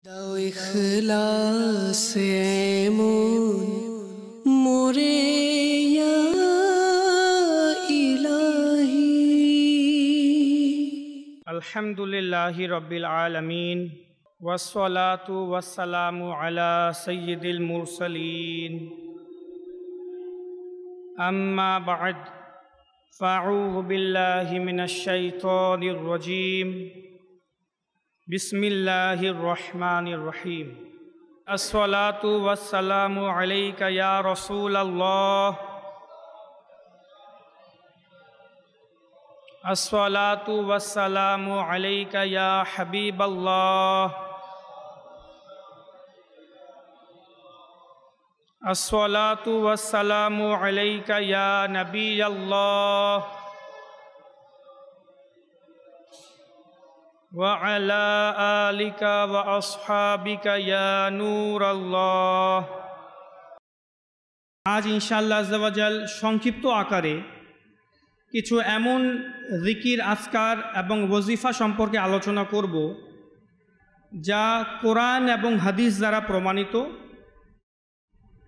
দাও ইখলাসে এমন মোরে ইয়া ইলাহি। আলহামদুলিল্লাহি রাব্বিল আলামিন ওয়াসসালাতু ওয়াসসালামু আলা সাইয়্যিদিল মুরসালিন আম্মা বা'দ ফাআউযু বিল্লাহি মিনাশ শাইতানির রাজীম বিসমিল্লাহির রহমানির রহিম। আসসালাতু ওয়াসসালামু আলাইকা ইয়া রাসূলাল্লাহ, আসসালাতু ওয়াসসালামু আলাইকা ইয়া হাবিবাল্লাহ, আসসালাতু ওয়াসসালামু আলাইকা ইয়া নবিয়াল্লাহ ওয়া আলা আলিকা ওয়া আসহাবিকা ইয়া নূরাল্লাহ। আজ ইনশাআল্লাহ আযজা ওয়া জাল সংক্ষিপ্ত আকারে কিছু এমন জিকির, আজকার এবং ওজিফা সম্পর্কে আলোচনা করব যা কোরআন এবং হাদিস দ্বারা প্রমাণিত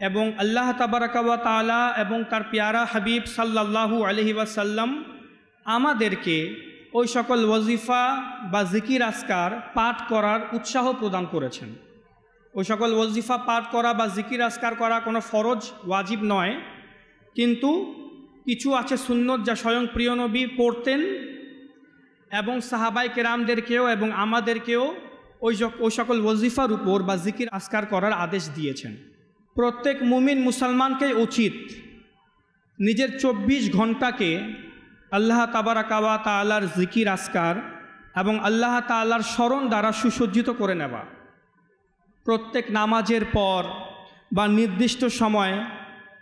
এবং আল্লাহ তাবারাকা ওয়া তাআলা এবং তার প্যারা হাবিব সাল্লাল্লাহু আলাইহি ওয়াসাল্লাম আমাদেরকে ওই সকল ওজিফা বা জিকির আজকার পাঠ করার উৎসাহ প্রদান করেছেন। ওই সকল ওজিফা পাঠ করা বা জিকির আজকার করা কোনো ফরজ ওয়াজিব নয়, কিন্তু কিছু আছে সুন্নত যা স্বয়ং প্রিয় নবী পড়তেন এবং সাহাবাই কেরামদেরকেও এবং আমাদেরকেও ওই সকল ওজিফার উপর বা জিকির আজকার করার আদেশ দিয়েছেন। প্রত্যেক মুমিন মুসলমানকে উচিত নিজের 24 ঘন্টাকে আল্লাহ তাবারাকা ওয়া তাআলার জিকির আজকার এবং আল্লাহ তাআলার স্মরণ দ্বারা সুসজ্জিত করে নেওয়া। প্রত্যেক নামাজের পর বা নির্দিষ্ট সময়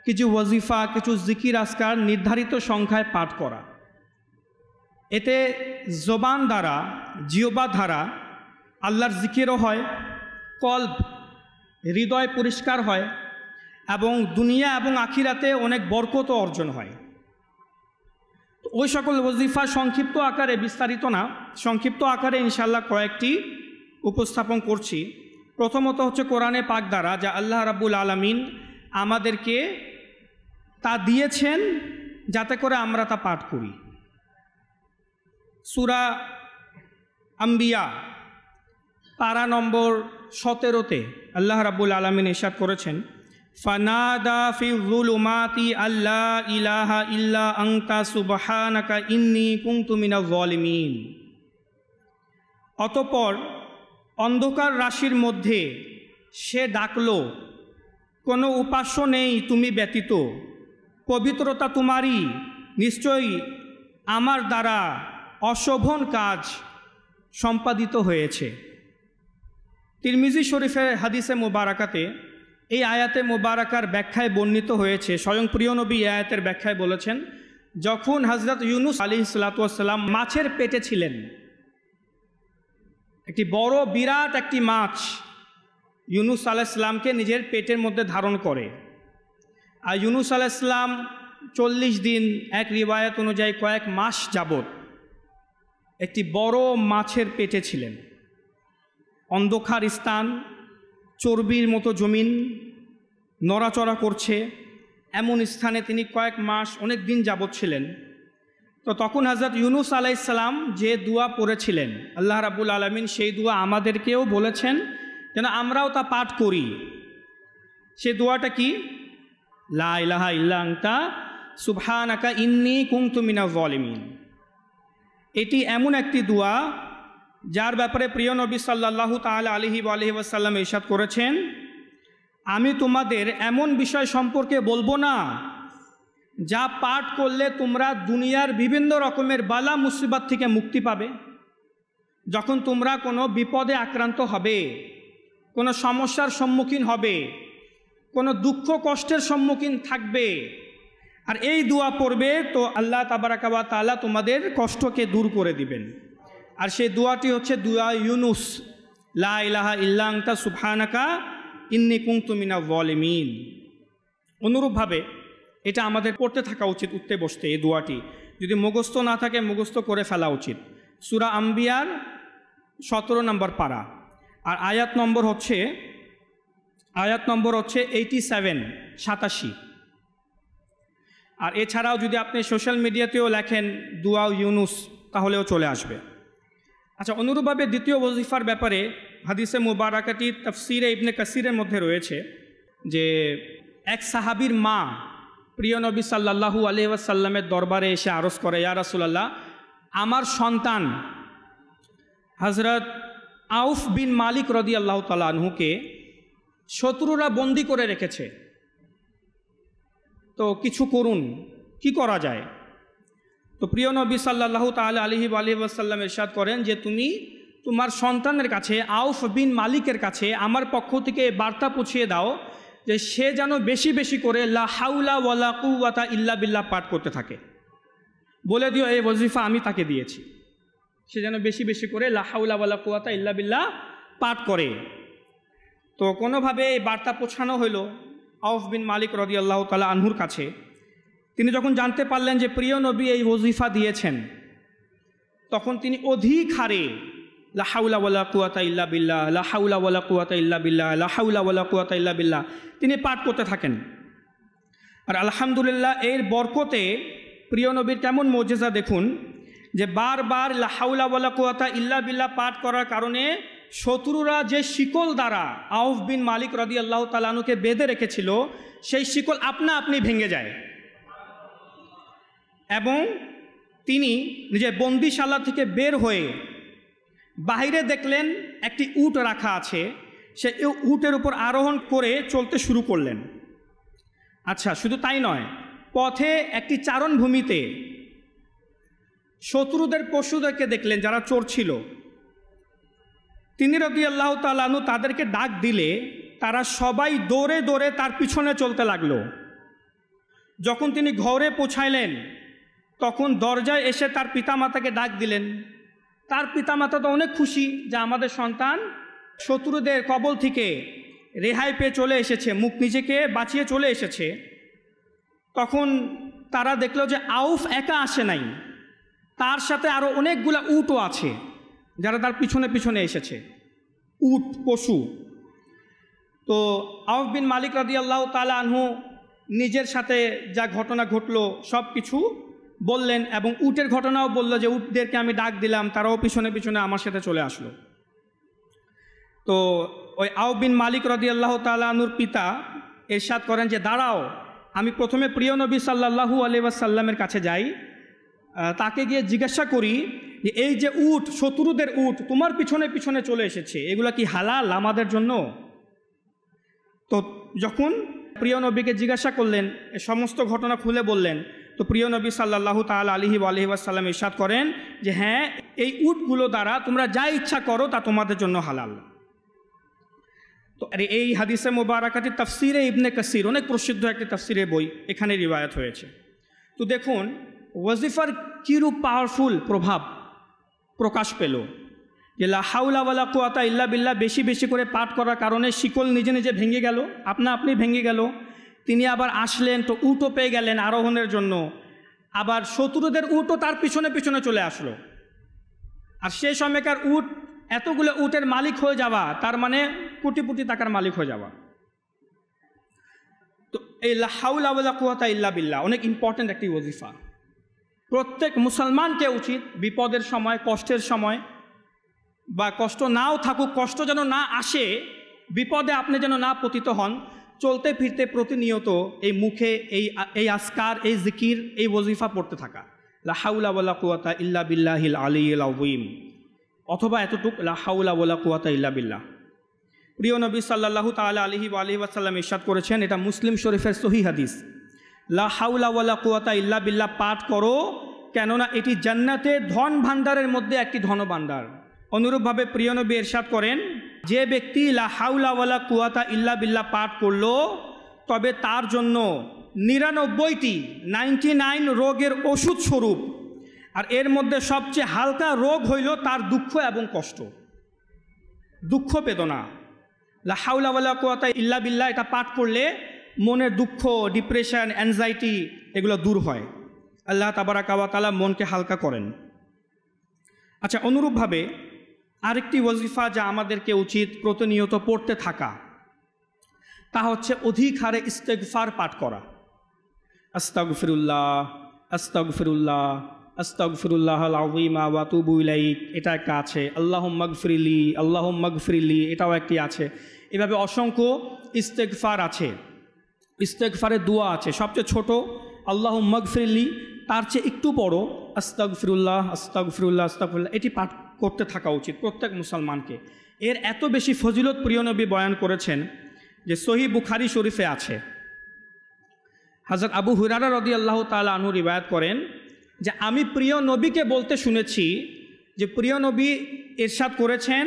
কিছু ওয়াজিফা, কিছু জিকির আজকার নির্ধারিত সংখ্যায় পাঠ করা। এতে জবান দ্বারা, জিহ্বা দ্বারা আল্লাহর জিকিরও হয়, কলব হৃদয় পরিষ্কার হয় এবং দুনিয়া এবং আখিরাতে অনেক বরকত অর্জন হয়। ওই সকল ওয়াজিফা সংক্ষিপ্ত আকারে, বিস্তারিত না, সংক্ষিপ্ত আকারে ইনশাআল্লাহ কয়েকটি উপস্থাপন করছি। প্রথমত হচ্ছে কোরআনে পাক দ্বারা যা আল্লাহ রাব্বুল আলামিন আমাদেরকে তা দিয়েছেন যাতে করে আমরা তা পাঠ করি। সূরা আম্বিয়া পারা নম্বর 17-তে আল্লাহ রাব্বুল আলামিন ইরশাদ করেছেন, ফানাদা ফি যুলুমাতি আল্লা ইলাহা ইল্লা আনতা সুবহানাকা ইন্নী কুনতু মিনাজ জালিমিন। অতঃপর অন্ধকার রাশির মধ্যে সে ডাকল, কোনো উপাস্য নেই তুমি ব্যতীত, পবিত্রতা তোমারই, নিশ্চয়ই আমার দ্বারা অশোভন কাজ সম্পাদিত হয়েছে। তিরমিজি শরীফের হাদিসে মুবারাকাতে এই আয়াতে মুবারাকার ব্যাখ্যায় বর্ণিত হয়েছে, স্বয়ং প্রিয় নবী এই আয়াতের ব্যাখ্যায় বলেছেন, যখন হযরত ইউনুস আলাইহিস সালাতু ওয়াস সালাম মাছের পেটে ছিলেন, একটি বড় বিরাট একটি মাছ ইউনুস আলাইহিস সালামকে নিজের পেটের মধ্যে ধারণ করে। আর ইউনুস আলাইহিস সালাম 40 দিন, এক রিওয়ায়াত অনুযায়ী কয়েক মাস যাবত একটি বড় মাছের পেটে ছিলেন। অন্ধকার স্থান, চর্বির মতো জমিন, নড়াচড়া করছে, এমন স্থানে তিনি কয়েক মাস, অনেক দিন যাবত ছিলেন। তো তখন হযরত ইউনুস আলাইহিস সালাম যে দোয়া পড়েছিলেন, আল্লাহ রাব্বুল আলামিন সেই দোয়া আমাদেরকেও বলেছেন যেন আমরাও তা পাঠ করি। সে দোয়াটা কি? লা ইলাহা ইল্লা আনতা সুবহানাকা ইন্নী কুনতু মিনাজ জালিমিন। এটি এমন একটি দোয়া যার ব্যাপারে প্রিয় নবী সাল্লাল্লাহু তাআলা আলাইহি ওয়াসাল্লাম ইরশাদ করেছেন, আমি তোমাদের এমন বিষয় সম্পর্কে বলবো না যা পাঠ করলে তোমরা দুনিয়ার বিভিন্ন রকমের বালা মুসিবত থেকে মুক্তি পাবে। যখন তোমরা কোনো বিপদে আক্রান্ত হবে, কোনো সমস্যার সম্মুখীন হবে, কোনো দুঃখ কষ্টের সম্মুখীন থাকবে, আর এই দোয়া পড়বে, তো আল্লাহ তাবারাকা ওয়া তাআলা তোমাদের কষ্টকে দূর করে দিবেন। আর সেই দোয়াটি হচ্ছে দোয়া ইউনুস, লা ইলাহা ইল্লা আনতা সুবহানাকা ইন্নী কুনতু মিনাজ জালিমিন। অনুরূপভাবে এটা আমাদের পড়তে থাকা উচিত, উঠতে বসতে। এই দোয়াটি যদি মুখস্থ না থাকে, মুখস্থ করে ফেলা উচিত। সূরা আম্বিয়ার 17 নম্বর পারা। আর আয়াত নম্বর হচ্ছে 87 আর এছাড়াও যদি আপনি সোশ্যাল মিডিয়াতেও লেখেন দুআ ইউনুস তাহলেও চলে আসবে। আচ্ছা, অনুরূপভাবে দ্বিতীয় ওয়াজিফার ব্যাপারে হাদিসে মুবারাকাতি তাফসিরে ইবনে কাসিরের মধ্যে রয়েছে যে এক সাহাবীর মা প্রিয় নবী সাল্লাল্লাহু আলাইহি ওয়াসাল্লামের দরবারে এসে আরজ করে, ইয়া রাসূলুল্লাহ, আমার সন্তান হযরত আউফ বিন মালিক রাদিয়াল্লাহু তাআলা আনহুকে শত্রুরা বন্দী করে রেখেছে, তো কিছু করুন, কি করা যায়? তো প্রিয় নবী সাল্লাল্লাহু তাআলা আলাইহি ওয়াসাল্লাম ইরশাদ করেন যে তুমি তোমার সন্তানের কাছে, আউফ বিন মালিকের কাছে আমার পক্ষ থেকে বার্তা পৌঁছিয়ে দাও যে সে যেন বেশি বেশি করে লা হাওলা ওয়ালা কুওয়াতা ইল্লা বিল্লাহ পাঠ করতে থাকে। বলে দিও এই ওয়াজিফা আমি তাকে দিয়েছি, সে যেন বেশি বেশি করে লা হাওলা ওয়ালা কুওয়াতা ইল্লা বিল্লাহ পাঠ করে। তো কোনোভাবে এই বার্তা পৌঁছানো হইল আউফ বিন মালিক রাদিয়াল্লাহু তাআলা আনহুর কাছে। তিনি যখন জানতে পারলেন যে প্রিয় নবী এই ওয়াজিফা দিয়েছেন, তখন তিনি অধিক হারে লা হাওলা ওয়ালা কুওয়াতা ইল্লা বিল্লাহ, লা হাওলা ওয়ালা কুওয়াতা ইল্লা বিল্লাহ, লা হাওলা ওয়ালা কুওয়াতা ইল্লা বিল্লাহ তিনি পাঠ করতে থাকেন। আর আলহামদুলিল্লাহ এর বরকতে প্রিয় নবীর কেমন মুজিজা দেখুন যে বারবার লা হাওলা ওয়ালা কুওয়াতা ইল্লা বিল্লাহ পাঠ করার কারণে শত্রুরা যে শিকল দ্বারা আউফ বিন মালিক রাদিয়াল্লাহু তাআলা আনহুকে বেঁধে রেখেছিল সেই শিকল আপনা আপনি ভেঙে যায় এবং তিনি নিজের বন্দিশালা থেকে বের হয়ে বাইরে দেখলেন একটি উট রাখা আছে, সে উটের উপর আরোহণ করে চলতে শুরু করলেন। আচ্ছা, শুধু তাই নয়, পথে একটি চারণভূমিতে শত্রুদের পশুদেরকে দেখলেন যারা চোর ছিল। তিনি রাদিয়াল্লাহু তাআলা আনহু তাদেরকে ডাক দিলে তারা সবাই দৌড়ে দৌড়ে তার পিছনে চলতে লাগলো। যখন তিনি ঘরে পৌঁছাইলেন তখন দরজায় এসে তার পিতামাতাকে ডাক দিলেন। তার পিতামাতা তো অনেক খুশি যে আমাদের সন্তান শত্রুদের কবল থেকে রেহাই পেয়ে চলে এসেছে, মুখ নিজেকে বাঁচিয়ে চলে এসেছে। তখন তারা দেখলো যে আউফ একা আসে নাই, তার সাথে আরও অনেকগুলা উটও আছে যারা তার পিছনে পিছনে এসেছে, উট পশু। তো আউফ বিন মালিক রাদিয়াল্লাহু তাআলা আনহু নিজের সাথে যা ঘটনা ঘটলো সব কিছু বললেন এবং উটের ঘটনাও বলল যে উটদেরকে আমি ডাক দিলাম, তারাও পিছনে পিছনে আমার সাথে চলে আসলো। তো ওই আউফ বিন মালিক রাদিয়াল্লাহু তাআলা আনহুর পিতা ইরশাদ করেন যে দাঁড়াও, আমি প্রথমে প্রিয় নবী সাল্লাল্লাহু আলাইহি ওয়াসাল্লামের কাছে যাই, তাকে গিয়ে জিজ্ঞাসা করি যে এই যে উট, শত্রুদের উট তোমার পিছনে পিছনে চলে এসেছে, এগুলা কি হালাল আমাদের জন্য? তো যখন প্রিয় নবীকে জিজ্ঞাসা করলেন, এ সমস্ত ঘটনা খুলে বললেন, তো প্রিয় নবী সাল্লাল্লাহু তাআলা আলাইহি ওয়াসাল্লাম ইরশাদ করেন যে হ্যাঁ, এই উটগুলো দ্বারা তোমরা যা ইচ্ছা করো তা তোমাদের জন্য হালাল। তো এই হাদিসে মুবারাকাতি তাফসিরে ইবনে কাসির, অনেক প্রসিদ্ধ একটি তাফসিরের বই, এখানে রিওয়ায়াত হয়েছে। তো দেখুন ওয়াজিফার কিরূপ পাওয়ারফুল প্রভাব প্রকাশ পেল যে লা হাওলা ওয়ালা কুওয়াতা ইল্লা বিল্লাহ বেশি বেশি করে পাঠ করার কারণে শিকল নিজে নিজে ভেঙে গেল, আপনা আপনি ভেঙে গেল। তিনি আবার আসলেন তো উটও পেয়ে গেলেন আরোহণের জন্য, আবার শত্রুদের উটও তার পিছনে পিছনে চলে আসলো। আর সেই সময়কার উট, এতগুলো উটের মালিক হয়ে যাওয়া তার মানে কোটি কোটি টাকার মালিক হয়ে যাওয়া। তো এই লা হাওলা ওয়ালা কুওয়াতা ইল্লা বিল্লাহ অনেক ইম্পর্ট্যান্ট একটি ওয়াজিফা। প্রত্যেক মুসলমানকে উচিত বিপদের সময়, কষ্টের সময় বা কষ্ট নাও থাকুক, কষ্ট যেন না আসে, বিপদে আপনি যেন না পতিত হন, চলতে ফিরতে প্রতিনিয়ত এই মুখে এই আজকার, এই জিকির, এই ওয়াজিফা পড়তে থাকা, লা হাওলা ওয়ালা কুওয়াতা ইল্লা বিল্লাহিল আলিয়্যিল আযীম, অথবা এতটুক লা হাওলা ওয়ালা কুওয়াতা ইল্লা বিল্লাহ। প্রিয় নবী সাল্লাল্লাহু তাআলা আলাইহি ওয়াসাল্লাম ইরশাদ করেছেন, এটা মুসলিম শরীফের সহিহ হাদিস, লা হাওলা ওয়ালা কুওয়াতা ইল্লা বিল্লাহ পাঠ করো, কেননা এটি জান্নাতের ধন ভাণ্ডারের মধ্যে একটি ধনভাণ্ডার। অনুরূপভাবে প্রিয় নবী ইরশাদ করেন, যে ব্যক্তি লা হাওলা ওয়ালা কুওয়াতা ইল্লা বিল্লাহ পাঠ করলো তবে তার জন্য 99 রোগের ওষুধ স্বরূপ, আর এর মধ্যে সবচেয়ে হালকা রোগ হইল তার দুঃখ এবং কষ্ট, দুঃখ বেদনা। লা হাওলা ওয়ালা কুওয়াতা ইল্লা বিল্লাহ এটা পাঠ করলে মনের দুঃখ, ডিপ্রেশন, অ্যাংজাইটি এগুলো দূর হয়। আল্লাহ তাবারাকা ওয়া তাআলা মনকে হালকা করেন। আচ্ছা, অনুরূপভাবে আরেকটি ওয়াজিফা যা আমাদেরকে উচিত প্রতিনিয়ত পড়তে থাকা, তা হচ্ছে অধিক হারে ইস্তেগফার পাঠ করা। আস্তাগফিরুল্লাহ, আস্তাগফিরুল্লাহ, আস্তাগফিরুল্লাহ আল আযীম ওয়া আতুবু ইলাইহি, এটা একটা আছে। আল্লাহুম্মা গফিরলি, আল্লাহুম্মা গফিরলি, এটাও একটি আছে। এভাবে অসংখ্য ইস্তেগফার আছে। ইস্তেগফারের দোয়া আছে, সবচেয়ে ছোট আল্লাহুম্মা গফিরলি, তার চেয়ে একটু বড় আস্তাগফিরুল্লাহ, আস্তাগফিরুল্লাহ, আস্তাগফিরুল্লাহ, এটি পাঠ করতে থাকা উচিত প্রত্যেক মুসলমানকে। এর এত বেশি ফজিলত প্রিয় নবী বয়ান করেছেন যে সহিহ বুখারী শরীফে আছে। হযরত আবু হুরায়রা রাদিয়াল্লাহু তাআলা আনহু রিওয়ায়াত করেন যে আমি প্রিয় নবীকে বলতে শুনেছি যে প্রিয় নবী ইরশাদ করেছেন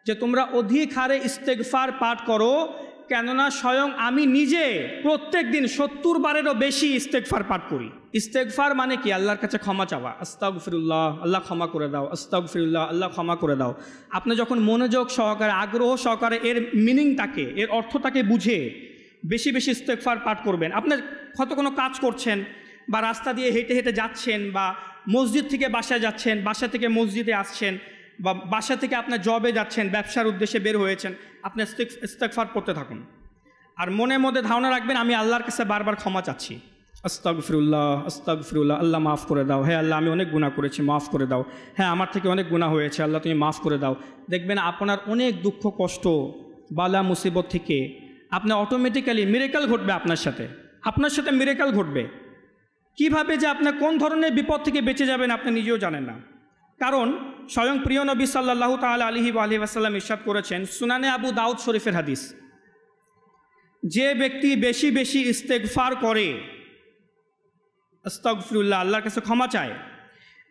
যে তোমরা অধিক হারে ইস্তেগফার পাঠ করো, কেননা স্বয়ং আমি নিজে প্রত্যেক দিন 70 বারেরও বেশি ইস্তেগফার পাঠ করি। ইস্তেগফার মানে কি? আল্লাহর কাছে ক্ষমা চাওয়া। আস্তাগফিরুল্লাহ, আল্লাহ ক্ষমা করে দাও, আস্তাগফিরুল্লাহ, আল্লাহ ক্ষমা করে দাও। আপনি যখন মনোযোগ সহকারে, আগ্রহ সহকারে এর মিনিংটাকে, এর অর্থটাকে বুঝে বেশি বেশি ইস্তেগফার পাঠ করবেন। আপনি হয়তো কোনো কাজ করছেন বা রাস্তা দিয়ে হেঁটে হেঁটে যাচ্ছেন, বা মসজিদ থেকে বাসায় যাচ্ছেন, বাসা থেকে মসজিদে আসছেন, বা বাসা থেকে আপনার জবে যাচ্ছেন, ব্যবসার উদ্দেশ্যে বের হয়েছেন, আপনি ইস্তেগফার করতে থাকুন। আর মনের মধ্যে ধারণা রাখবেন আমি আল্লাহর কাছে বারবার ক্ষমা চাচ্ছি। আস্তাগফিরুল্লাহ, আস্তাগফিরুল্লাহ, আল্লাহ মাফ করে দাও, হ্যাঁ আল্লাহ আমি অনেক গুনাহ করেছি, মাফ করে দাও, হ্যাঁ আমার থেকে অনেক গুনাহ হয়েছে, আল্লাহ তুমি মাফ করে দাও। দেখবেন আপনার অনেক দুঃখ কষ্ট বালা মুসিবত থেকে আপনার অটোমেটিক্যালি মিরাকেল ঘটবে। আপনার সাথে মিরাকেল ঘটবে। কিভাবে যে আপনার কোন ধরনের বিপদ থেকে বেঁচে যাবেন আপনি নিজেও জানেন না। কারণ স্বয়ং প্রিয় নবী সাল্লাল্লাহু তাআলা আলাইহি ওয়াসাল্লাম ইরশাদ করেছেন, সুনানে আবু দাউদ শরীফের হাদিস, যে ব্যক্তি বেশি বেশি ইস্তেগফার করে, আস্তাগফিরুল্লাহ, আল্লাহর কাছে ক্ষমা চায়,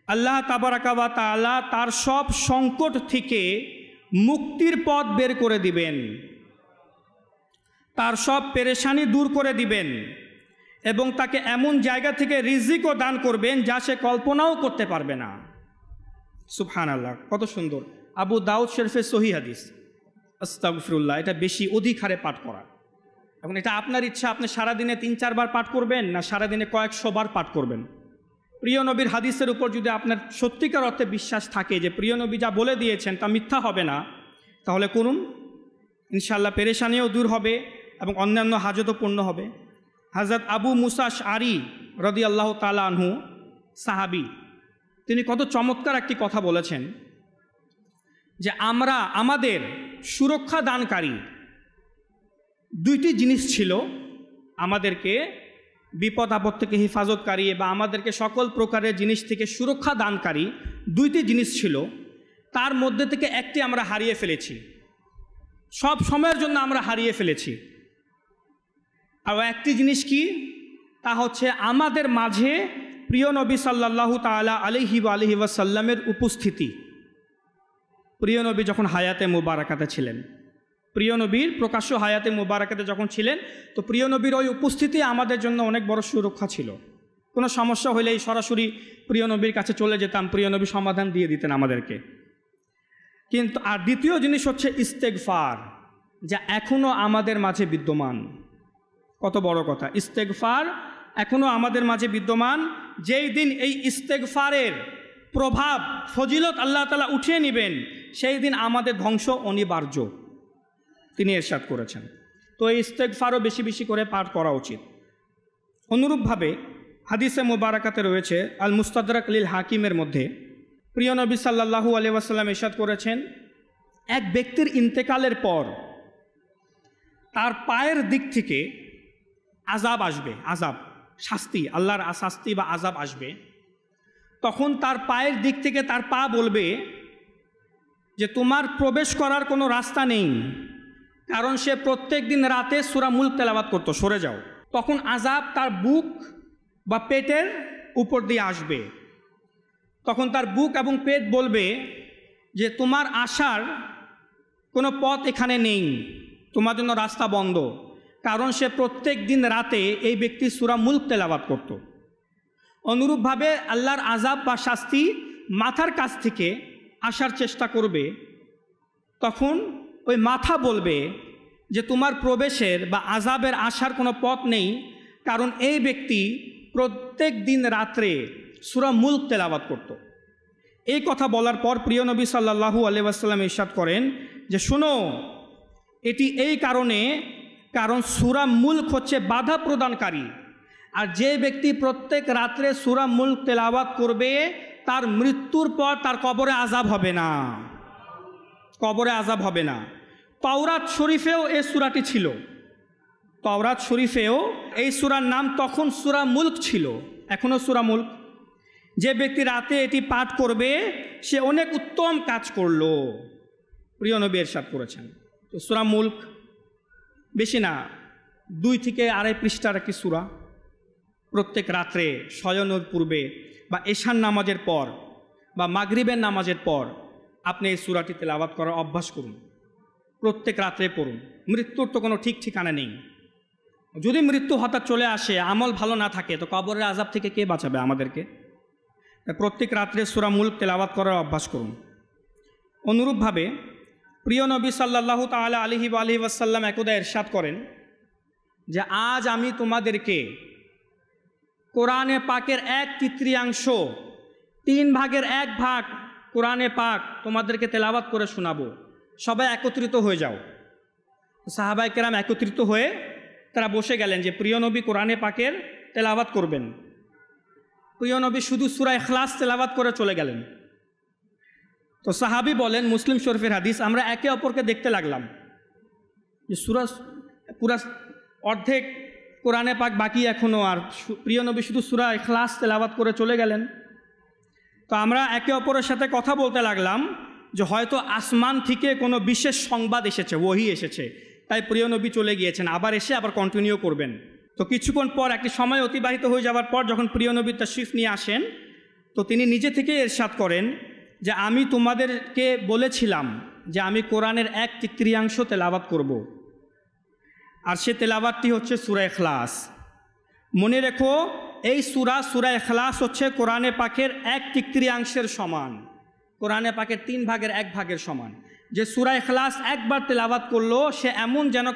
আল্লাহ তাবারাকা ওয়া তাআলা তার সব সংকট থেকে মুক্তির পথ বের করে দিবেন, তার সব পেরেশানি দূর করে দিবেন, এবং তাকে এমন জায়গা থেকে রিজিকও দান করবেন যা সে কল্পনাও করতে পারবে না। সুবহানাল্লাহ, কত সুন্দর। আবু দাউদ শরীফের সহিহ হাদিস। আস্তাগফিরুল্লাহ, এটা বেশি অধিক হারে পাঠ করা। এখন এটা আপনার ইচ্ছা, আপনি সারাদিনে 3-4 বার পাঠ করবেন না সারাদিনে কয়েকশো বার পাঠ করবেন। প্রিয় নবীর হাদিসের উপর যদি আপনার সত্যিকার অর্থে বিশ্বাস থাকে যে প্রিয় নবী যা বলে দিয়েছেন তা মিথ্যা হবে না, তাহলে করুন, ইনশাআল্লাহ পেরেশানিও দূর হবে এবং অন্যান্য হাজতও পূর্ণ হবে। হযরত আবু মুসা আশআরী রাদিয়াল্লাহু তাআলা আনহু, সাহাবী, তিনি কত চমৎকার একটি কথা বলেছেন যে আমরা আমাদের সুরক্ষা দানকারী দুইটি জিনিস ছিল, আমাদেরকে বিপদ আপদ থেকে হেফাজতকারী বা আমাদেরকে সকল প্রকারের জিনিস থেকে সুরক্ষা দানকারী দুইটি জিনিস ছিল। তার মধ্যে থেকে একটি আমরা হারিয়ে ফেলেছি, সব সময়ের জন্য আমরা হারিয়ে ফেলেছি। আর একটি জিনিস কি? তা হচ্ছে আমাদের মাঝে প্রিয় নবী সাল্লাল্লাহু তাআলা আলাইহি ওয়াসাল্লামের উপস্থিতি। প্রিয় নবী যখন হায়াতে মুবারাকাতে ছিলেন, প্রিয় নবীর প্রকাশ্য হায়াতে মুবারাকাতে যখন ছিলেন, তো প্রিয় নবীর ওই উপস্থিতি আমাদের জন্য অনেক বড় সুরক্ষা ছিল। কোনো সমস্যা হলেই সরাসরি প্রিয় নবীর কাছে চলে যেতাম, প্রিয় নবী সমাধান দিয়ে দিতেন আমাদেরকে। কিন্তু আর দ্বিতীয় জিনিস হচ্ছে ইস্তেগফার, যা এখনও আমাদের মাঝে বিদ্যমান। কত বড় কথা! ইস্তেগফার এখনও আমাদের মাঝে বিদ্যমান। যেই দিন এই ইস্তেগফারের প্রভাব ফজিলত আল্লাহ তাআলা উঠিয়ে নেবেন, সেই দিন আমাদের ধ্বংস অনিবার্য, তিনি ইরশাদ করেছেন। তো এই ইস্তেগফারও বেশি বেশি করে পাঠ করা উচিত। অনুরূপভাবে হাদিসে মুবারাকাতে রয়েছে আল মুস্তাদরাক লিল হাকিমের মধ্যে প্রিয় নবী সাল্লাল্লাহু আলাইহি ওয়াসাল্লাম ইরশাদ করেছেন, এক ব্যক্তির ইন্তেকালের পর তার পায়ের দিক থেকে আযাব আসবে, আযাব, শাস্তি, আল্লাহর শাস্তি বা আযাব আসবে। তখন তার পায়ের দিক থেকে তার পা বলবে যে তোমার প্রবেশ করার কোনো রাস্তা নেই, কারণ সে প্রত্যেক দিন রাতে সূরা মুলক তেলাওয়াত করত, সরে যাও। তখন আযাব তার বুক বা পেটের উপর দিয়ে আসবে। তখন তার বুক এবং পেট বলবে যে তোমার আসার কোনো পথ এখানে নেই, তোমার জন্য রাস্তা বন্ধ, কারণ সে প্রত্যেক দিন রাতে এই ব্যক্তি সূরা মুলক তেলাওয়াত করত। অনুরূপভাবে আল্লাহর আযাব বা শাস্তি মাথার কাছ থেকে আসার চেষ্টা করবে। তখন ওই মাথা বলবে যে তোমার প্রবেশের বা আযাবের আসার কোনো পথ নেই, কারণ এই ব্যক্তি প্রত্যেক দিন রাত্রে সূরা মুলক তেলাওয়াত করত। এই কথা বলার পর প্রিয় নবী সাল্লাল্লাহু আলাইহি ওয়াসাল্লাম ইরশাদ করেন যে শোনো, এটি এই কারণ সূরা মুলক হচ্ছে বাধা প্রদানকারী, আর যে ব্যক্তি প্রত্যেক রাত্রে সূরা মুলক তেলাওয়াত করবে তার মৃত্যুর পর তার কবরে আযাব হবে না, কবরে আযাব হবে না। তাওরাত শরীফেও এই সূরাটি ছিল, তাওরাত শরীফেও এই সূরার নাম তখন সূরা মুলক ছিল, এখনও সূরা মুলক। যে ব্যক্তি রাতে এটি পাঠ করবে সে অনেক উত্তম কাজ করলো, প্রিয় নবী ইরশাদ করেছেন। তো সূরা মুলক বেশি না, 2 থেকে 2.5 পৃষ্ঠার একটি সূরা। প্রত্যেক রাত্রে শয়নের পূর্বে বা এশার নামাজের পর বা মাগরিবের নামাজের পর আপনি এই সূরাটি তেলাওয়াত করার অভ্যাস করুন, প্রত্যেক রাত্রে পড়ুন। মৃত্যুর তো কোনো ঠিক ঠিকানা নেই, যদি মৃত্যু হঠাৎ চলে আসে, আমল ভালো না থাকে, তো কবরের আযাব থেকে কে বাঁচাবে আমাদেরকে? প্রত্যেক রাত্রে সূরা মুলক তেলাওয়াত করার অভ্যাস করুন। অনুরূপভাবে প্রিয় নবী সাল্লাল্লাহু তাআলা আলাইহি ওয়াসাল্লাম একদা ইরশাদ করেন যে আজ আমি তোমাদেরকে কোরআনে পাকের 1/3, 3 ভাগের 1 ভাগ কোরআনে পাক তোমাদেরকে তেলাওয়াত করে শোনাবো, সবাই একত্রিত হয়ে যাও। সাহাবায়ে কেরাম একত্রিত হয়ে তারা বসে গেলেন যে প্রিয় নবী কোরআনে পাকের তেলাওয়াত করবেন। প্রিয় নবী শুধু সূরা ইখলাস তেলাওয়াত করে চলে গেলেন। তো সাহাবী বলেন, মুসলিম শরীফের হাদিস, আমরা একে অপরকে দেখতে লাগলাম যে পুরা অর্ধেক কোরআনে পাক বাকি এখনও, আর প্রিয় নবী শুধু সূরা ইখলাস তেলাওয়াত করে চলে গেলেন। তো আমরা একে অপরের সাথে কথা বলতে লাগলাম যে হয়তো আসমান থেকে কোনো বিশেষ সংবাদ এসেছে, ওহী এসেছে, তাই প্রিয় নবী চলে গিয়েছেন, আবার এসে আবার কন্টিনিউ করবেন। তো কিছুক্ষণ পর একটি সময় অতিবাহিত হয়ে যাওয়ার পর যখন প্রিয় নবী তাশরিফ নিয়ে আসেন, তো তিনি নিজে থেকে ইরশাদ করেন যে আমি তোমাদেরকে বলেছিলাম যে আমি কোরআনের 1/3 তেলাওয়াত করব, আর সে তেলাওয়াতটি হচ্ছে সূরা ইখলাস। মনে রেখো, এই সূরা ইখলাস হচ্ছে কোরআনে পাকের 1/3 সমান, কোরআনে পাকের 3 ভাগের 1 ভাগের সমান। যে সূরা ইখলাস একবার তেলাওয়াত করলো সে এমন যেন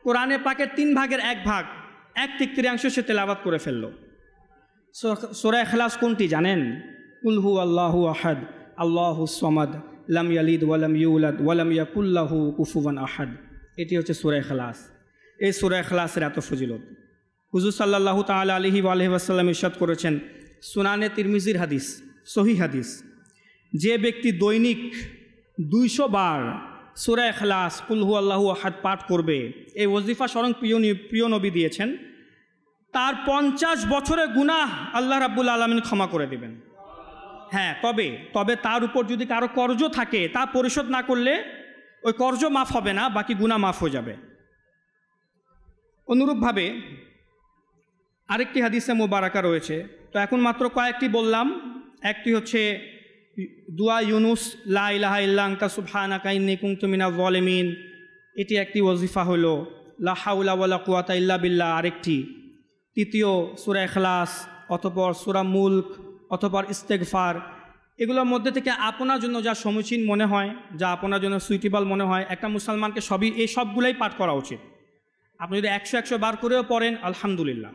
কোরআনে পাকের 3 ভাগের 1 ভাগ, 1/3 সে তেলাওয়াত করে ফেললো। সূরা ইখলাস কোনটি জানেন? কুল হু আল্লাহু আহাদ আল্লাহুস সামাদ লাম ইয়ালিদ ওয়ালাম ইউলাদ ওয়ালাম ইয়াকুল লাহু কুফুয়ান আহাদ। এটি হচ্ছে সূরা ইখলাস। এই সূরা ইখলাসের এত ফজিলত। হুজুর সাল্লাল্লাহু তাআলা আলাইহি ওয়াসাল্লাম ইরশাদ করেছেন, সুনানে তিরমিজির হাদিস, সহিহ হাদিস, যে ব্যক্তি দৈনিক 200 বার সূরা ইখলাস কুল হু আল্লাহু আহাদ পাঠ করবে, এই ওজিফা স্বয়ং প্রিয় নবী দিয়েছেন, তার 50 বছরের গুনাহ আল্লাহ রাব্বুল আলামিন ক্ষমা করে দেবেন। হ্যাঁ, তবে তার উপর যদি কারো কর্জ থাকে তা পরিশোধ না করলে ওই কর্জ মাফ হবে না, বাকি গুনাহ মাফ হয়ে যাবে। অনুরূপভাবে আরেকটি হাদিসে মুবারাকা রয়েছে, তো এখন মাত্র কয়েকটি বললাম। একটি হচ্ছে দুয়া ইউনুস, লা ইলাহা ইল্লা আনতা সুবহানাকা ইন্নী কুনতু মিনাজ জালিমিন, এটি একটি ওজিফা হলো। লা হাওলা ওয়ালা কুওয়াতা ইল্লা বিল্লাহ আরেকটি। তৃতীয় সূরা ইখলাস, অতঃপর সূরা মুলক, অতঃপর ইস্তেগফার। এগুলোর মধ্যে থেকে আপনার জন্য যা সমীচীন মনে হয়, যা আপনার জন্য সুইটেবল মনে হয়, একটা মুসলমানকে এই সবগুলাই পাঠ করা উচিত। আপনি যদি 100 বার করেও পড়েন আলহামদুলিল্লাহ,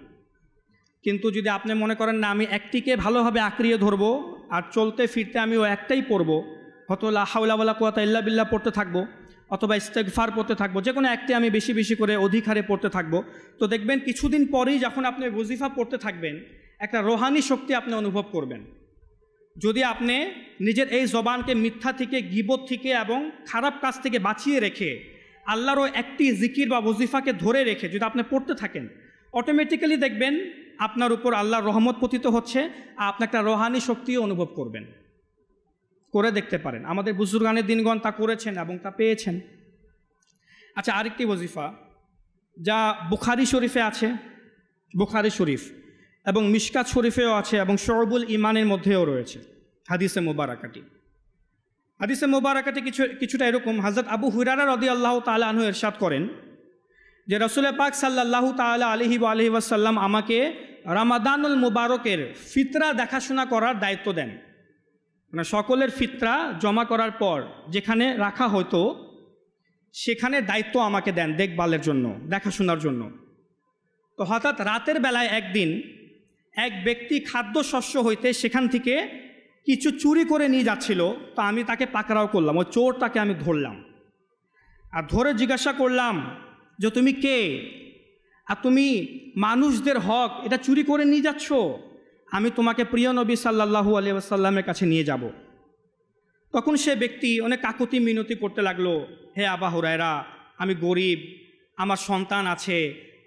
কিন্তু যদি আপনি মনে করেন না আমি একটিকে ভালোভাবে আঁকড়িয়ে ধরবো আর চলতে ফিরতে আমি ও একটাই পড়বো, হয়তো লা হাওলা ওয়ালা কুওয়াতা ইল্লা বিল্লাহ পড়তে থাকবো অথবা ইস্তেগফার পড়তে থাকবো, যে কোনো একটি আমি বেশি বেশি করে অধিক হারে পড়তে থাকবো, তো দেখবেন কিছুদিন পরেই যখন আপনি ওজিফা পড়তে থাকবেন একটা রোহানি শক্তি আপনি অনুভব করবেন। যদি আপনি নিজের এই জবানকে মিথ্যা থেকে, গীবত থেকে এবং খারাপ কাজ থেকে বাঁচিয়ে রেখে আল্লাহরও একটি জিকির বা ওজিফাকে ধরে রেখে যদি আপনি পড়তে থাকেন, অটোমেটিক্যালি দেখবেন আপনার উপর আল্লাহর রহমত পতিত হচ্ছে, আর আপনি একটা রোহানি শক্তিও অনুভব করবেন। করে দেখতে পারেন, আমাদের বুজুর্গানের দিনগণ তা করেছেন এবং তা পেয়েছেন। আচ্ছা, আরেকটি ওজিফা যা বুখারী শরীফে আছে, বুখারী শরীফ এবং মিশকাত শরীফেও আছে এবং শুউবুল ঈমানের মধ্যেও রয়েছে হাদিসে মুবারাকাটি। হাদিসে মুবারাকাটি কিছুটা এরকম, হযরত আবু হুরায়রা রাদিয়াল্লাহু তাআলা আনহু ইরশাদ করেন যে রাসূল পাক সাল্লাল্লাহু তাআলা আলাইহি ওয়াসাল্লাম আমাকে রমাদানুল মুবারকের ফিতরা দেখাশোনা করার দায়িত্ব দেন। মানে সকলের ফিতরা জমা করার পর যেখানে রাখা হতো সেখানে দায়িত্ব আমাকে দেন দেখভালের জন্য, দেখাশোনার জন্য। তো হঠাৎ রাতের বেলায় একদিন এক ব্যক্তি খাদ্যশস্য হইতে সেখান থেকে কিছু চুরি করে নিয়ে যাচ্ছিল, তো আমি তাকে পাকড়াও করলাম, ওই চোরটাকে আমি ধরলাম, আর ধরে জিজ্ঞাসা করলাম যে তুমি কে, আর তুমি মানুষদের হক এটা চুরি করে নিয়ে যাচ্ছ, আমি তোমাকে প্রিয় নবী সাল্লাল্লাহু আলাইহি ওয়াসাল্লামের কাছে নিয়ে যাব। তখন সে ব্যক্তি অনেক কাকুতি মিনতি করতে লাগলো, হে আবা হুরায়রা, আমি গরিব, আমার সন্তান আছে,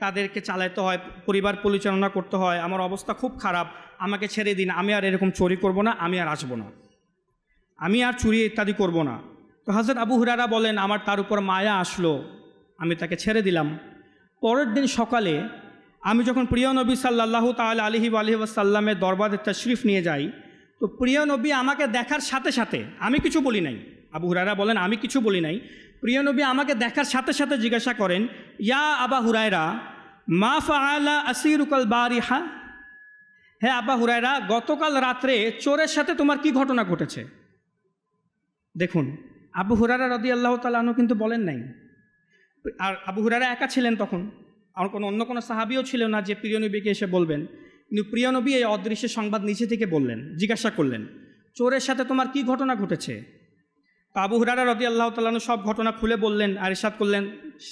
তাদেরকে চালাতে হয়, পরিবার পরিচালনা করতে হয়, আমার অবস্থা খুব খারাপ, আমাকে ছেড়ে দিন, আমি আর এরকম চুরি করব না, আমি আর আসবো না, আমি আর চুরি ইত্যাদি করব না। তো হযরত আবু হুরায়রা বলেন, আমার তার উপর মায়া আসলো, আমি তাকে ছেড়ে দিলাম। পরের দিন সকালে আমি যখন প্রিয় নবী সাল্লাল্লাহু তাআলা আলাইহি ওয়াসাল্লামের দরবারে তাশরিফ নিয়ে যাই, তো প্রিয় নবী আমাকে দেখার সাথে সাথে, আমি কিছু বলি নাই, আবু হুরায়রা বলেন আমি কিছু বলি নাই, প্রিয় নবী আমাকে দেখার সাথে সাথে জিজ্ঞাসা করেন, ইয়া আবা হুরায়রা মা ফাআলা আসিরুকাল বারিহা, হে আবা হুরায়রা, গতকাল রাত্রে চোরের সাথে তোমার কি ঘটনা ঘটেছে? দেখুন, আবু হুরায়রা রাদিয়াল্লাহু তাআলা আনহু কিন্তু বলেন নাই। আর আবু হুরায়রা একা ছিলেন তখন, আর অন্য কোনো সাহাবীও ছিল না যে প্রিয় নবীকে এসে বলবেন, কিন্তু প্রিয় নবী এই অদৃশ্য সংবাদ নিচে থেকে বললেন, জিজ্ঞাসা করলেন, চোরের সাথে তোমার কি ঘটনা ঘটেছে? তো আবু হুরায়রা রাদিয়াল্লাহু তাআলা আনহু সব ঘটনা খুলে বললেন, আর ইরশাদ করলেন,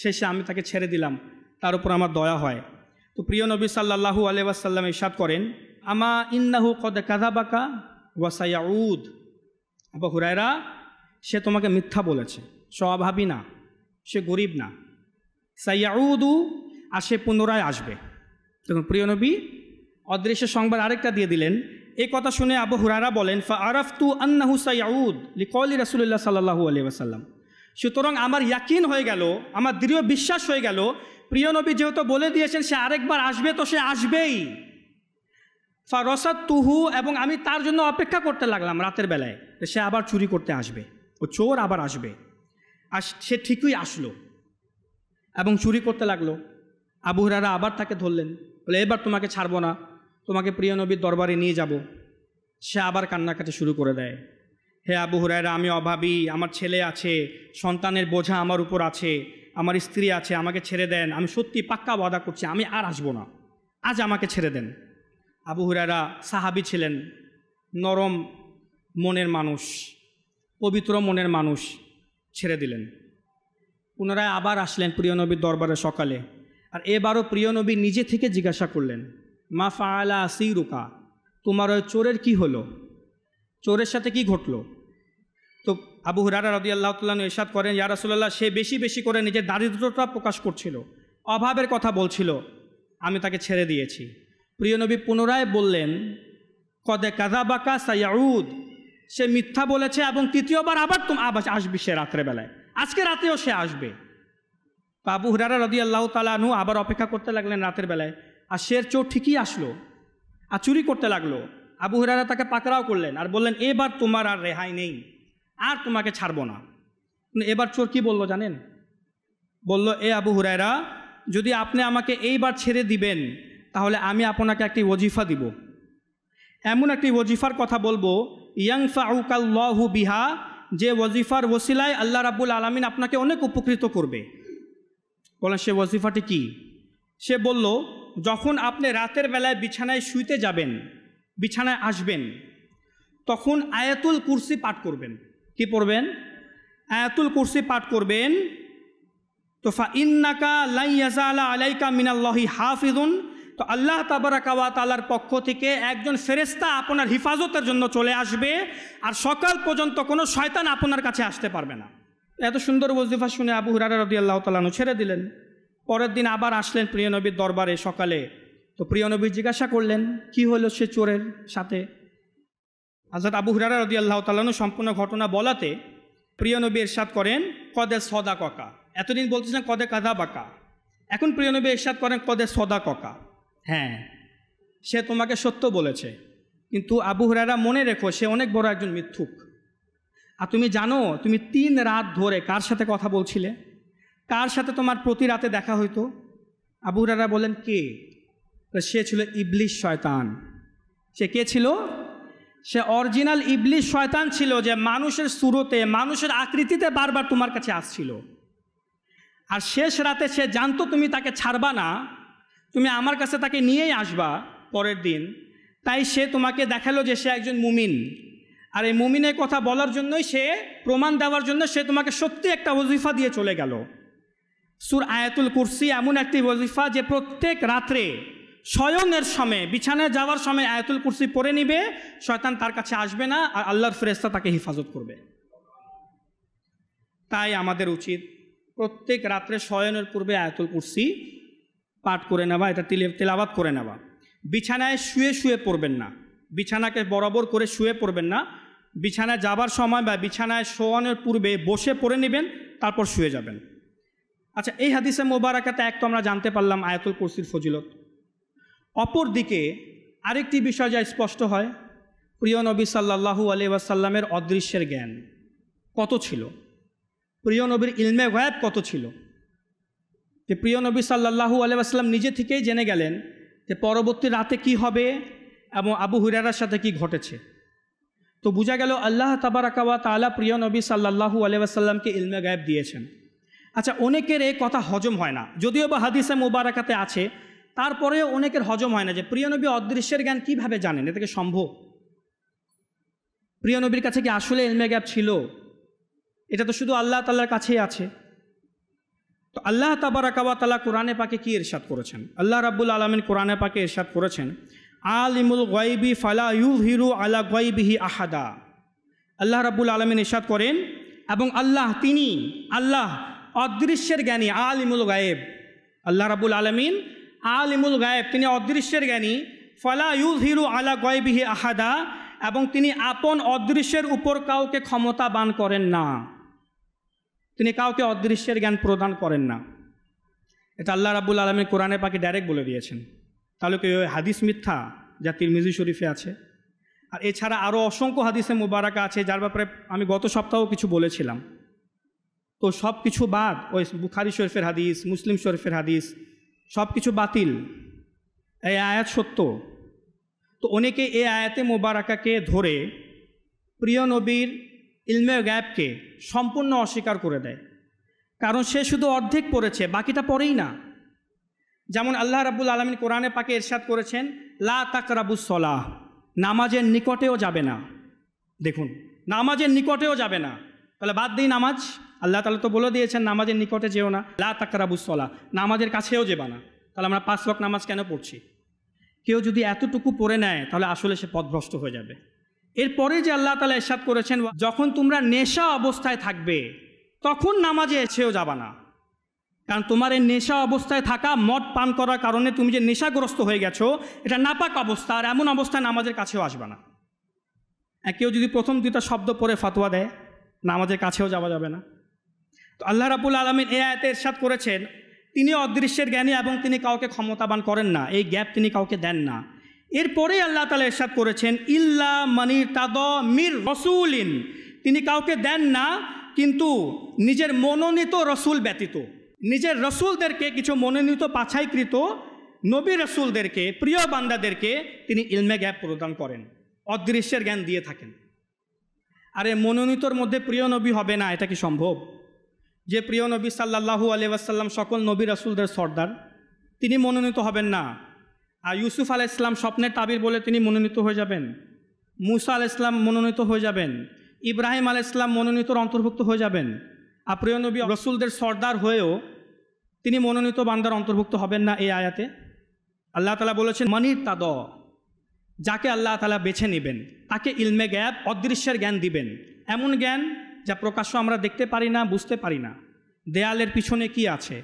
শেষে আমি তাকে ছেড়ে দিলাম, তার উপর আমার দয়া হয়। তো প্রিয় নবী সাল্লাল্লাহু আলাইহি ওয়াসাল্লাম ইরশাদ করেন, আমা ইন্নাহু কদ কাযাবাকা ওয়া সায়াউদ, আবু হুরায়রা, সে তোমাকে মিথ্যা বলেছে, স্বভাবই না, সে গরিব না, সায়াউদু, আর সে পুনরায় আসবে। তখন প্রিয় নবী অদৃশ্য সংবাদ আরেকটা দিয়ে দিলেন। এই কথা শুনে আবু হুরায়রা বলেন, ফাআরাফতু আন্নাহু সায়াউদ লিকওলি রাসূলুল্লাহ সাল্লাল্লাহু আলাইহি ওয়াসাল্লাম, সুতরাং আমার ইয়াকিন হয়ে গেল, আমার দৃঢ় বিশ্বাস হয়ে গেল, প্রিয় নবী যেহেতু বলে দিয়েছেন সে আরেকবার আসবে, তো সে আসবেই। ফারাসাতুহু, এবং আমি তার জন্য অপেক্ষা করতে লাগলাম রাতের বেলায়, সে আবার চুরি করতে আসবে, ও চোর আবার আসবে। আর সে ঠিকই আসলো এবং চুরি করতে লাগলো। আবু হুরায়রা আবার তাকে ধরলেন, বলে এবার তোমাকে ছাড়বো না, তোমাকে প্রিয় নবীর দরবারে নিয়ে যাব। সে আবার কান্নাকাটি শুরু করে দেয়, হে আবু হুরায়রা, আমি অভাবী, আমার ছেলে আছে, সন্তানের বোঝা আমার উপর আছে, আমার স্ত্রী আছে, আমাকে ছেড়ে দেন, আমি সত্যি পাক্কা ওয়াদা করছি আমি আর আসবো না, আজ আমাকে ছেড়ে দেন। আবু হুরায়রা সাহাবী ছিলেন, নরম মনের মানুষ, পবিত্র মনের মানুষ, ছেড়ে দিলেন। পুনরায় আবার আসলেন প্রিয় নবীর দরবারে সকালে, আর এবারও প্রিয় নবী নিজে থেকে জিজ্ঞাসা করলেন, মা ফাআলা আসিরুকা, তোমার ওই চোরের কি হলো, চোরের সাথে কি ঘটলো? তো আবু হুরায়রা রাদিয়াল্লাহু তাআলা আনহু ইরশাদ করেন, ইয়া রাসূলুল্লাহ, সে বেশি বেশি করে নিজের দারিদ্রতা প্রকাশ করছিল, অভাবের কথা বলছিল, আমি তাকে ছেড়ে দিয়েছি। প্রিয় নবী পুনরায় বললেন, কদে কাযাবাকা সায়াউদ, সে মিথ্যা বলেছে এবং তৃতীয়বার আবার আসবি সে রাত্রেবেলায়, আজকে রাতেও সে আসবে। তো আবু হুরায়রা রাদিয়াল্লাহু তাআলা আনহু আবার অপেক্ষা করতে লাগলেন রাতের বেলায়, আর শের চোর ঠিকই আসলো আর চুরি করতে লাগলো। আবু হুরায়রা তাকে পাকড়াও করলেন আর বললেন, এবার তোমার আর রেহাই নেই, আর তোমাকে ছাড়বো না। এবার চোর কি বলল জানেন? বলল, এ আবু হুরায়রা, যদি আপনি আমাকে এইবার ছেড়ে দিবেন তাহলে আমি আপনাকে একটি ওজিফা দিব, এমন একটি ওজিফার কথা বলবো, ইয়ানফাউকাল্লাহু বিহা, যে ওজিফার ওসিলায় আল্লাহ রাব্বুল আলামিন আপনাকে অনেক উপকৃত করবে। বলেন সে ওজিফাটি কি? সে বলল, যখন আপনি রাতের বেলায় বিছানায় শুইতে যাবেন, বিছানায় আসবেন, তখন আয়াতুল কুরসি পাঠ করবেন। কি পড়বেন? আয়াতুল কুরসি পাঠ করবেন। তো ফা ইন্নাকা লা ইয়াজালা আলাইকা মিনাল্লাহি হাফিজুন, তো আল্লাহ তাবারাকা ওয়া তাআলার পক্ষ থেকে একজন ফেরেশতা আপনার হিফাজতের জন্য চলে আসবে, আর সকাল পর্যন্ত কোনো শয়তান আপনার কাছে আসতে পারবে না। এত সুন্দর ওজিফা শুনে আবু হুরায়রা রাদিয়াল্লাহু তাআলা আনহু ছেড়ে দিলেন। পরের দিন আবার আসলেন প্রিয় নবীর দরবারে সকালে। তো প্রিয় নবী জিজ্ঞাসা করলেন, কি হলো সে চোরের সাথে? হযরত আবু হুরায়রা রাদিয়াল্লাহু তাআলা আনহু সম্পূর্ণ ঘটনা বলাতে প্রিয় নবী ইরশাদ করেন, কদে সদাকাকা। এতদিন বলতেছেন কদে কাযাবাকা, এখন প্রিয় নবী ইরশাদ করেন কদে সদাকাকা, হ্যাঁ সে তোমাকে সত্য বলেছে, কিন্তু আবু হুরায়রা মনে রেখো সে অনেক বড় একজন মিথ্যুক। আর তুমি জানো তুমি 3 রাত ধরে কার সাথে কথা বলছিলে, কার সাথে তোমার প্রতি রাতে দেখা হইতো? আবু হুরায়রা বলেন, কে? সে ছিল ইবলিশ শয়তান। সে কে ছিল? সে অরিজিনাল ইবলিশ শয়তান ছিল, যে মানুষের সুরতে, মানুষের আকৃতিতে বারবার তোমার কাছে আসছিল। আর শেষ রাতে সে জানতো তুমি তাকে ছাড়বা না, তুমি আমার কাছে তাকে নিয়েই আসবা পরের দিন, তাই সে তোমাকে দেখালো যে সে একজন মুমিন, আর এই মুমিনের কথা বলার জন্যই সে প্রমাণ দেওয়ার জন্য সে তোমাকে সত্যি একটা ওজিফা দিয়ে চলে গেল। সূরা আয়াতুল কুরসি এমন একটি ওজিফা যে প্রত্যেক রাত্রে শয়নের সময় বিছানায় যাওয়ার সময় আয়াতুল কুরসি পড়ে নিবে, শয়তান তার কাছে আসবে না, আর আল্লাহর ফেরেশতা তাকে হেফাজত করবে। তাই আমাদের উচিত প্রত্যেক রাত্রে শয়নের পূর্বে আয়াতুল কুরসি পাঠ করে নেওয়া, এটা তেলাওয়াত করে নেওয়া। বিছানায় শুয়ে শুয়ে পড়বেন না, বিছানাকে বরাবর করে শুয়ে পড়বেন না, বিছানায় যাবার সময় বা বিছানায় শোয়ানোর পূর্বে বসে পড়ে নেবেন, তারপর শুয়ে যাবেন। আচ্ছা, এই হাদিসে মোবারকাতে এক তো আমরা জানতে পারলাম আয়াতুল কুরসির ফজিলত। অপরদিকে আরেকটি বিষয় যা স্পষ্ট হয়, প্রিয় নবী সাল্লাল্লাহু আলাইহি ওয়াসাল্লামের অদৃশ্যের জ্ঞান কত ছিল, প্রিয় নবীর ইলমে গায়ব কত ছিল, যে প্রিয় নবী সাল্লাল্লাহু আলাইহি ওয়াসাল্লাম নিজে থেকেই জেনে গেলেন যে পরবর্তী রাতে কি হবে এবং আবু হুরায়রার সাথে কি ঘটেছে। তো বোঝা গেল আল্লাহ তাবারাকা ওয়া তাআলা প্রিয় নবী সাল্লাল্লাহু আলাইহি ওয়াসাল্লামকে ইলমে গায়ব দিয়েছেন। আচ্ছা, অনেকের এই কথা হজম হয় না, যদিও বা হাদিসে মুবারাকাতে আছে, তারপরেও অনেকের হজম হয় না যে প্রিয় নবী অদৃশ্যের জ্ঞান কিভাবে জানেন, এটা কি সম্ভব? প্রিয় নবীর কাছে কি আসলে ইলমে গায়ব ছিল? এটা তো শুধু আল্লাহ তাআলার কাছেই আছে। তো আল্লাহ তাবারাকা ওয়া তাআলা কোরআনে পাকে কি ইরশাদ করেছেন? আল্লাহ রাব্বুল আলামিন কোরআনে পাকে ইরশাদ করেছেন, আলিমুল গায়বি ফালা ইউযহিরু আলা গায়বিহি আহাদা। আল্লাহ রাব্বুল আলামিন ইরশাদ করেন, এবং আল্লাহ তিনি আল্লাহ অদৃশ্যের জ্ঞানী, আলিমুল গায়েব। আল্লাহ রাব্বুল আলামিন আলিমুল গায়েব, তিনি অদৃশ্যের জ্ঞানী। ফালা ইউযহিরু আলা গায়বিহি আহাদা, এবং তিনি আপন অদৃশ্যের উপর কাউকে ক্ষমতাবান করেন না, তিনি কাউকে অদৃশ্যের জ্ঞান প্রদান করেন না। এটা আল্লাহ রাব্বুল আলামিন কোরআনে পাকে ডাইরেক্ট বলে দিয়েছেন। তাহলে কি ওই হাদিস মিথ্যা যা তিরমিজি শরীফে আছে? আর এছাড়া আরও অসংখ্য হাদিসে মুবারাকা আছে যার ব্যাপারে আমি গত সপ্তাহেও কিছু বলেছিলাম। তো সব কিছু বাদ, ওই বুখারী শরীফের হাদিস, মুসলিম শরীফের হাদিস, সব কিছু বাতিল, এই আয়াত সত্য। তো অনেকে এই আয়াতে মুবারাকাকে ধরে প্রিয় নবীর ইলমে গায়বকে সম্পূর্ণ অস্বীকার করে দেয়, কারণ সে শুধু অর্ধেক পড়েছে, বাকিটা পড়েই না। যেমন আল্লাহ রাব্বুল আলামিন কোরআনে পাকে ইরশাদ করেছেন, লা তাকরাবুস সলাহ, নামাজের নিকটেও যাবে না। দেখুন, নামাজের নিকটেও যাবে না, তাহলে বাদ দিই নামাজ। আল্লাহ তাআলা তো বলে দিয়েছেন নামাজের নিকটে যেও না, লা তাকরাবুস সলাহ, নামাজের কাছেও যাবে না। তাহলে আমরা 5 ওয়াক্ত নামাজ কেন পড়ছি? কেউ যদি এতটুকু পড়ে নেয় তাহলে আসলে সে পথভ্রষ্ট হয়ে যাবে। এরপরে যে আল্লাহ তাআলা ইরশাদ করেছেন, যখন তোমরা নেশা অবস্থায় থাকবে তখন নামাজে এসেও যাবা না, কারণ তোমার এই নেশা অবস্থায় থাকা, মদ পান করার কারণে তুমি যে নেশাগ্রস্ত হয়ে গেছো, এটা নাপাক অবস্থা, আর এমন অবস্থায় নামাজের কাছেও আসবে না। কেউ যদি প্রথম 2টা শব্দ পড়ে ফতোয়া দেয়, নামাজের কাছেও যাওয়া যাবে না। তো আল্লাহ রাব্বুল আলামিন এই আয়াতে ইরশাদ করেছেন তিনি অদৃশ্যের জ্ঞানী এবং তিনি কাউকে ক্ষমতাবান করেন না, এই গ্যাপ তিনি কাউকে দেন না। এরপরেই আল্লাহ তাআলা ইরশাদ করেছেন, ইল্লা মানিরতাদা মির রাসূলিন, তিনি কাউকে দেন না কিন্তু নিজের মনোনীত রসুল ব্যতীত, নিজের রসুলদেরকে, কিছু মনোনীত বাছাইকৃত নবী রসুলদেরকে, প্রিয় বান্দাদেরকে তিনি ইলমে গায়ব প্রদান করেন, অদৃশ্যের জ্ঞান দিয়ে থাকেন। আর এই মনোনীতর মধ্যে প্রিয় নবী হবে না, এটা কি সম্ভব? যে প্রিয় নবী সাল্লাল্লাহু আলাইহি ওয়াসাল্লাম সকল নবী রাসূলদের সর্দার, তিনি মনোনীত হবেন না? আর ইউসুফ আলাইহিস সালাম স্বপ্নের তাবির বলে তিনি মনোনীত হয়ে যাবেন? মুসা আলাইহিস সালাম মনোনীত হয়ে যাবেন? ইব্রাহিম আলাইহিস সালাম মনোনীতর অন্তর্ভুক্ত হয়ে যাবেন? আর প্রিয় নবী রসুলদের সর্দার হয়েও তিনি মনোনীত বান্দার অন্তর্ভুক্ত হবেন না? এই আয়াতে আল্লাহ তাআলা বলেছেন, মানিরতাদ, যাকে আল্লাহ তাআলা বেছে নেবেন তাকে ইলমে গায়ব, অদৃশ্যের জ্ঞান দিবেন, এমন জ্ঞান যা প্রকাশ্য আমরা দেখতে পারি না, বুঝতে পারি না। দেয়ালের পিছনে কি আছে,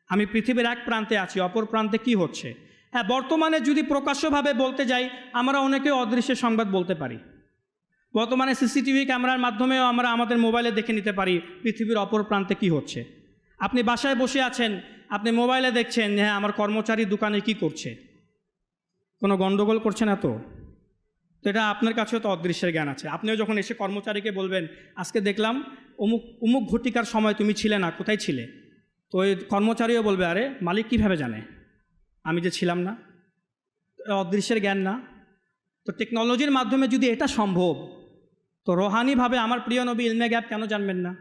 আমি পৃথিবীর এক প্রান্তে আছি, অপর প্রান্তে কি হচ্ছে। হ্যাঁ, বর্তমানে যদি প্রকাশ্যভাবে বলতে যাই, আমরা অনেকে অদৃশ্য সংবাদ বলতে পারি। বর্তমানে সিসিটিভি ক্যামেরার মাধ্যমেও আমরা আমাদের মোবাইলে দেখে নিতে পারি পৃথিবীর অপর প্রান্তে কি হচ্ছে। আপনি বাসায় বসে আছেন, আপনি মোবাইলে দেখছেন, হ্যাঁ আমার কর্মচারী দোকানে কি করছে, কোনো গণ্ডগোল করছে না তো? তো এটা আপনার কাছেও তো অদৃশ্যের জ্ঞান আছে। আপনিও যখন এসে কর্মচারীকে বলবেন, আজকে দেখলাম অমুক ঘটিকার সময় তুমি ছিলে না, কোথায় ছিলে? তো ওই কর্মচারীও বলবে, আরে মালিক কীভাবে জানে আমি যে ছিলাম না? অদৃশ্যের জ্ঞান না? তো টেকনোলজির মাধ্যমে যদি এটা সম্ভব, তো রোহানিভাবে আমার প্রিয় নবী ইলমে গায়ব কেন জানবেন না?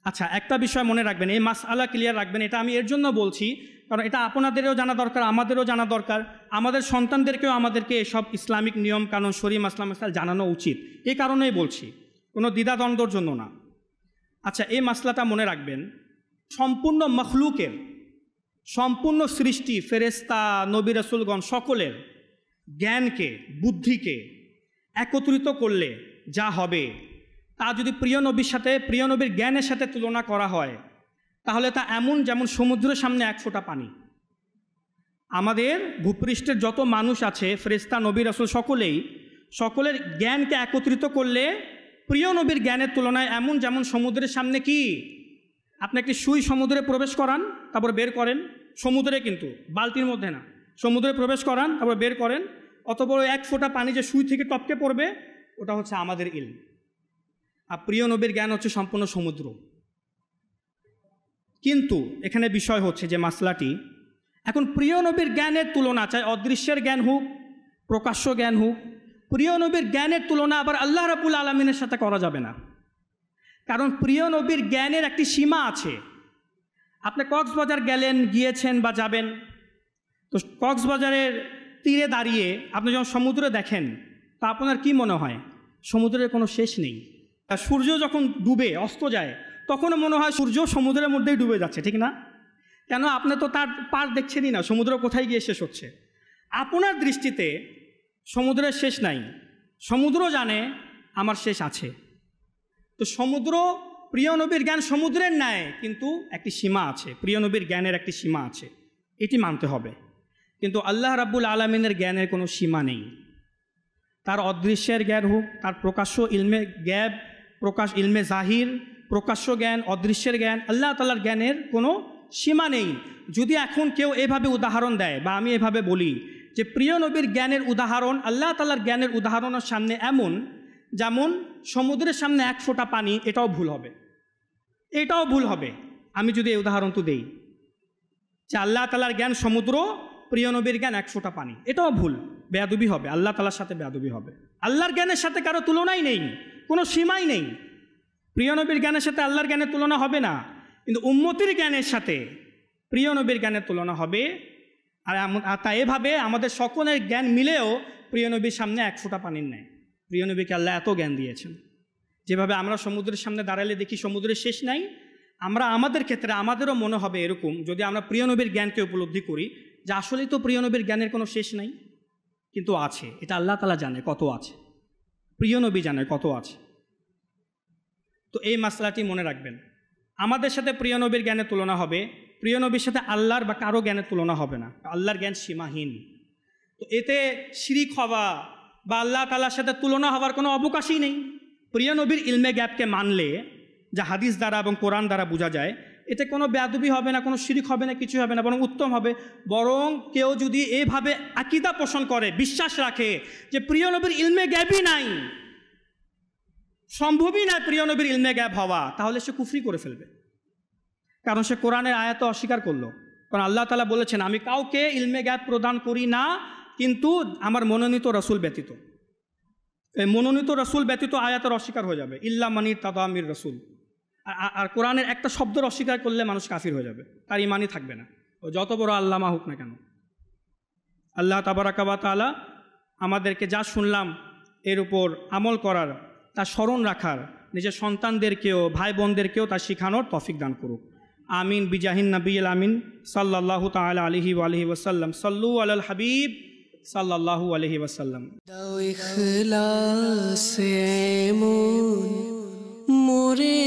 আচ্ছা, একটা বিষয় মনে রাখবেন, এই মাসআলা ক্লিয়ার রাখবেন। এটা আমি এর জন্য বলছি, কারণ এটা আপনাদেরও জানা দরকার, আমাদেরও জানা দরকার, আমাদের সন্তানদেরকেও আমাদেরকে এসব ইসলামিক নিয়ম কানুন শরীয়ত মাসলা মাসাইল জানানো উচিত। এই কারণেই বলছি, কোনো দ্বিধাদ্বন্দ্বর জন্য না। আচ্ছা, এই মাসলাটা মনে রাখবেন, সম্পূর্ণ মখলুকের, সম্পূর্ণ সৃষ্টি, ফেরেশতা, নবী রাসূলগণ সকলের জ্ঞানকে, বুদ্ধিকে একত্রিত করলে যা হবে তা যদি প্রিয় নবীর সাথে, প্রিয় নবীর জ্ঞানের সাথে তুলনা করা হয়, তাহলে তা এমন যেমন সমুদ্রের সামনে এক ফোঁটা পানি। আমাদের ভূপৃষ্ঠের যত মানুষ আছে, ফেরেশতা, নবী রাসূল সকলের জ্ঞানকে একত্রিত করলে প্রিয় নবীর জ্ঞানের তুলনায় এমন যেমন সমুদ্রের সামনে কি, আপনি একটি সুই সমুদ্রে প্রবেশ করান, তারপর বের করেন, সমুদ্রে কিন্তু বালতির মধ্যে না, সমুদ্রে প্রবেশ করান তারপর বের করেন, অত বড় এক ফোঁটা পানি যে সুই থেকে টপকে পড়বে, ওটা হচ্ছে আমাদের ইলম। আর প্রিয় নবীর জ্ঞান হচ্ছে সম্পূর্ণ সমুদ্র। কিন্তু এখানে বিষয় হচ্ছে যে মাসলাটি, এখন প্রিয় নবীর জ্ঞানের তুলনা, চাই অদৃশ্যের জ্ঞান হোক, প্রকাশ্য জ্ঞান হোক, প্রিয় নবীর জ্ঞানের তুলনা আবার আল্লাহ রাব্বুল আলামিনের সাথে করা যাবে না। কারণ প্রিয় নবীর জ্ঞানের একটি সীমা আছে। আপনি কক্সবাজার গিয়েছেন বা যাবেন, তো কক্সবাজারের তীরে দাঁড়িয়ে আপনি যখন সমুদ্রে দেখেন, তা আপনার কি মনে হয়? সমুদ্রের কোনো শেষ নেই। সূর্য যখন ডুবে অস্ত যায়, তখনও মনে হয় সূর্য সমুদ্রের মধ্যেই ডুবে যাচ্ছে, ঠিক না? কেন? আপনি তো তার পার দেখছেনই না, সমুদ্র কোথায় গিয়ে শেষ হচ্ছে। আপনার দৃষ্টিতে সমুদ্রের শেষ নাই, সমুদ্র জানে আমার শেষ আছে। তো সমুদ্র, প্রিয় নবীর জ্ঞান সমুদ্রের ন্যায়, কিন্তু একটি সীমা আছে, প্রিয় নবীর জ্ঞানের একটি সীমা আছে, এটি মানতে হবে। কিন্তু আল্লাহ রাব্বুল আলামিনের জ্ঞানের কোনো সীমা নেই। তার অদৃশ্যের জ্ঞান হোক, তার প্রকাশ্য ইলমে গ্যাব, ইলমে জাহির, প্রকাশ্য জ্ঞান, অদৃশ্যের জ্ঞান, আল্লাহ তাআলার জ্ঞানের কোনো সীমা নেই। যদি এখন কেউ এভাবে উদাহরণ দেয় বা আমি এভাবে বলি যে প্রিয় নবীর জ্ঞানের উদাহরণ আল্লাহ তাআলার জ্ঞানের উদাহরণের সামনে এমন যেমন সমুদ্রের সামনে এক ফোঁটা পানি, এটাও ভুল হবে, এটাও ভুল হবে। আমি যদি এই উদাহরণ তো দেই যে আল্লাহ তাআলার জ্ঞান সমুদ্র, প্রিয় নবীর জ্ঞান এক ফোঁটা পানি, এটাও ভুল, বেয়াদবি হবে, আল্লাহ তাআলার সাথে বেয়াদবি হবে। আল্লাহর জ্ঞানের সাথে কারো তুলনাই নেই, কোনো সীমাই নেই। প্রিয় নবীর জ্ঞানের সাথে আল্লাহর জ্ঞানের তুলনা হবে না, কিন্তু উম্মতির জ্ঞানের সাথে প্রিয় নবীর জ্ঞানের তুলনা হবে। আর তাই এভাবে আমাদের সকলের জ্ঞান মিলেও প্রিয় নবীর সামনে এক ফোঁটা পানির নেয়। প্রিয় নবীকে আল্লাহ এত জ্ঞান দিয়েছেন, যেভাবে আমরা সমুদ্রের সামনে দাঁড়ালে দেখি সমুদ্রের শেষ নাই, আমরা আমাদের ক্ষেত্রে আমাদেরও মনে হবে এরকম, যদি আমরা প্রিয় নবীর জ্ঞানকে উপলব্ধি করি যে আসলেই তো প্রিয় নবীর জ্ঞানের কোনো শেষ নাই, কিন্তু আছে। এটা আল্লাহ তাআলা জানে কত আছে, প্রিয় নবী জানে কত আছে। তো এই মাসলাটি মনে রাখবেন, আমাদের সাথে প্রিয় নবীর জ্ঞানের তুলনা হবে, প্রিয় নবীর সাথে আল্লাহর বা কারো জ্ঞানের তুলনা হবে না। আল্লাহর জ্ঞান সীমাহীন। তো এতে শিরিক হওয়া বা আল্লাহ তাআলার সাথে তুলনা হওয়ার কোনো অবকাশই নেই। প্রিয় নবীর ইলমে গ্যাপকে মানলে, যা হাদিস দ্বারা এবং কোরআন দ্বারা বোঝা যায়, এতে কোনো বেয়াদবি হবে না, কোনো শিরিক হবে না, কিছু হবে না, বরং উত্তম হবে। বরং কেউ যদি এইভাবে আকীদা পোষণ করে, বিশ্বাস রাখে যে প্রিয় নবীর ইলমে গ্যাপই নাই, সম্ভবই না প্রিয় নবীর ইলমে গ্যাপ হওয়া, তাহলে সে কুফরি করে ফেলবে। কারণ সে কোরআনের আয়াত অস্বীকার করলো। কারণ আল্লাহ তাআলা বলেছেন, আমি কাউকে ইলমে গ্যাপ প্রদান করি না কিন্তু আমার মনোনীত রাসূল ব্যতীত। এই মনোনীত রাসূল ব্যতীত আয়াতের অস্বীকার হয়ে যাবে, ইল্লা মানির তাদামির রাসূল। আর কোরআনের একটা শব্দের অস্বীকার করলে মানুষ কাফির হয়ে যাবে, তার ইমানই থাকবে না, ও যত বড় আল্লামা হোক না কেন। আল্লাহ তাবারাকা ওয়া তাআলা আমাদেরকে যা শুনলাম এর উপর আমল করার, তা স্মরণ রাখার, নিজের সন্তানদেরকেও ভাই বোনদেরকেও তা শেখানোর তৌফিক দান করুক। আমিন বিজাহিন নবিয়্যিল আমিন সাল্লাল্লাহু তাআলা আলাইহি ওয়া আলিহি ওয়াসাল্লাম। সাল্লু আলাল হাবিব সাল্লাল্লাহু আলাইহি ওয়াসাল্লাম। দাও ইখলাস এমন মোরে